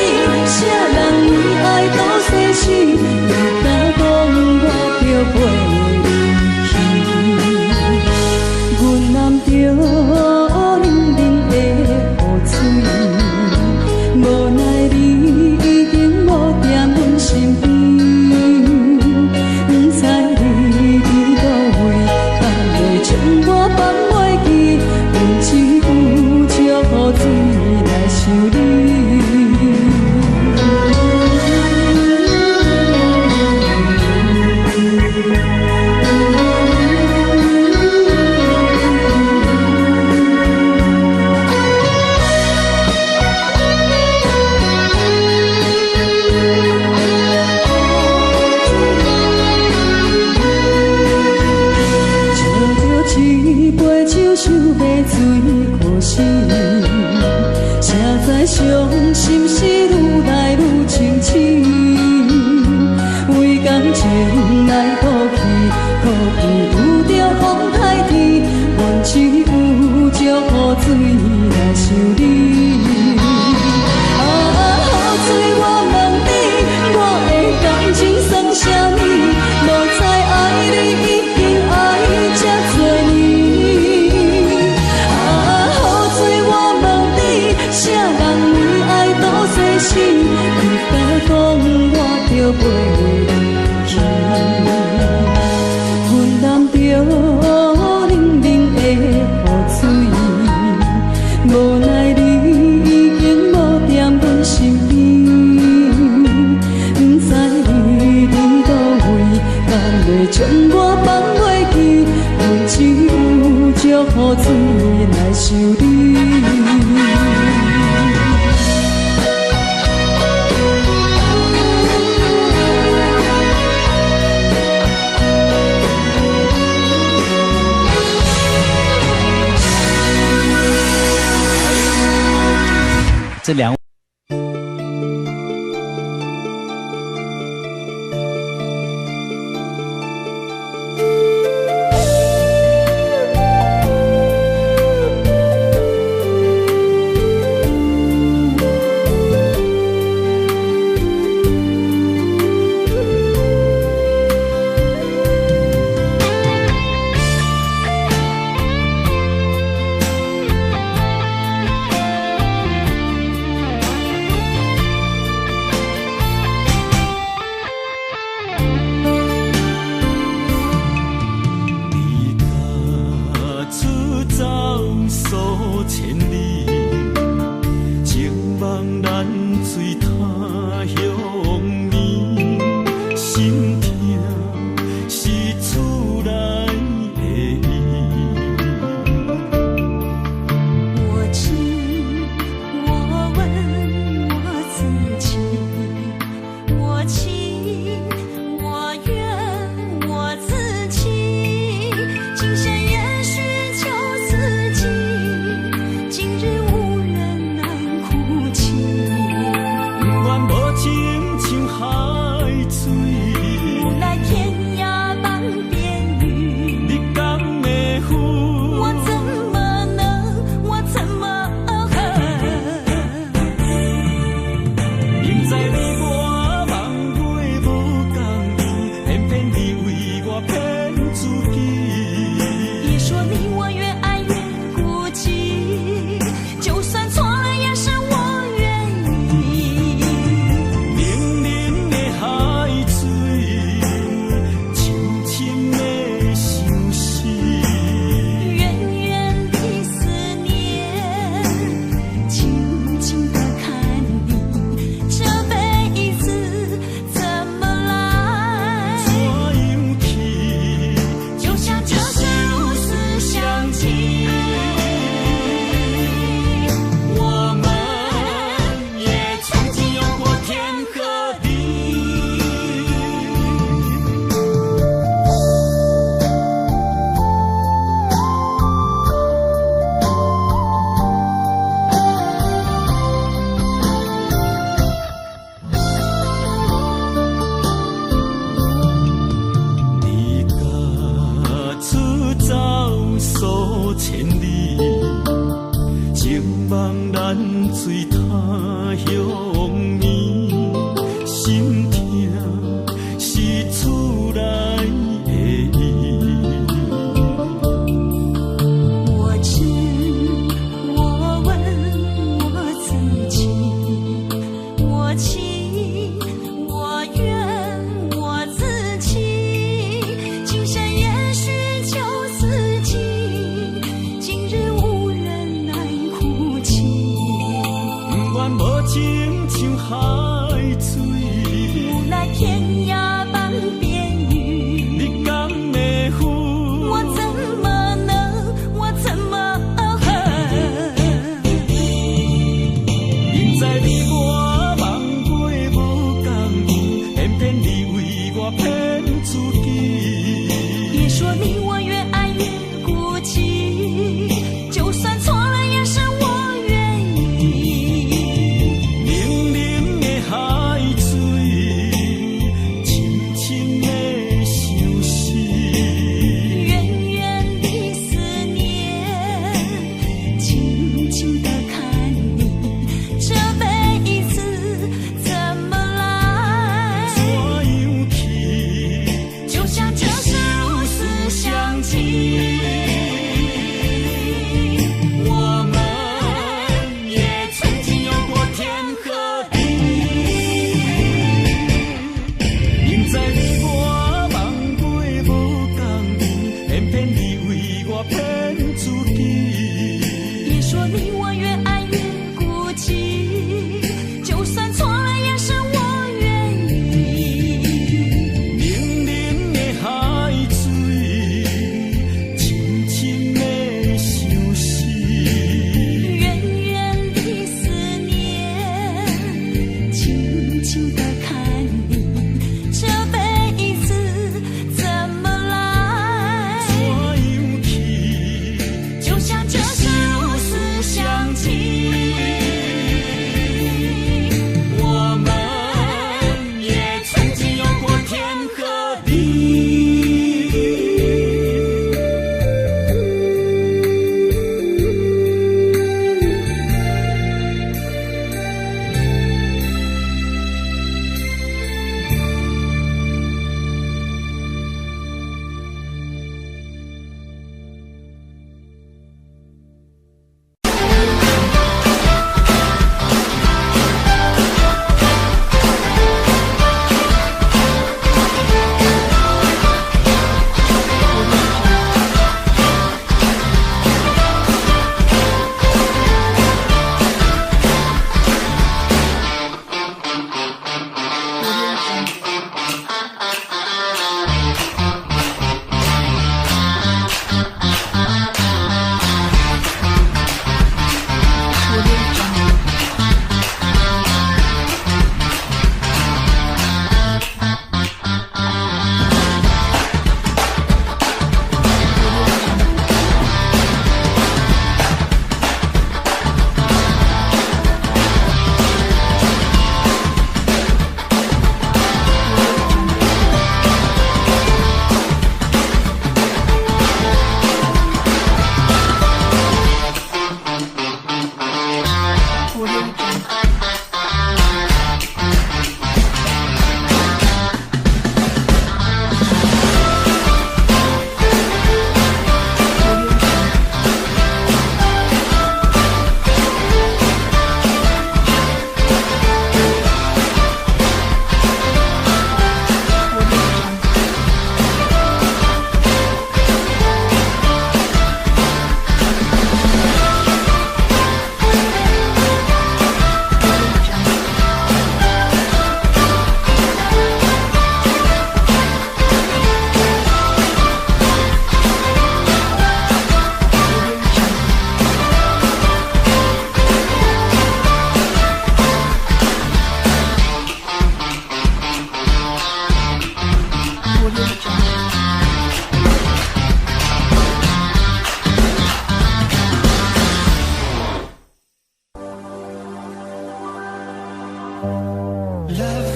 啥人为爱都逝世？你敢讲我着陪你去？阮揽着冷冷的雨水，无奈你已经无在阮身边。伤心事愈来愈清醒，为感情来过去，可比拄着风台天，阮只有借雨水来修理。雨水我问你，我的感情算啥呢？无知爱你已经爱这多年。雨水我问你，啥人？世事，你敢讲我着陪你去？阮揽着冷冷的雨水，无奈你已经无在阮身边。不知你伫倒位，敢会将我放袂记？阮只有借雨水来修理。这两心的看你，这辈子怎么来？怎样去？就像这是如此相契。我们也曾经有过天和地。Love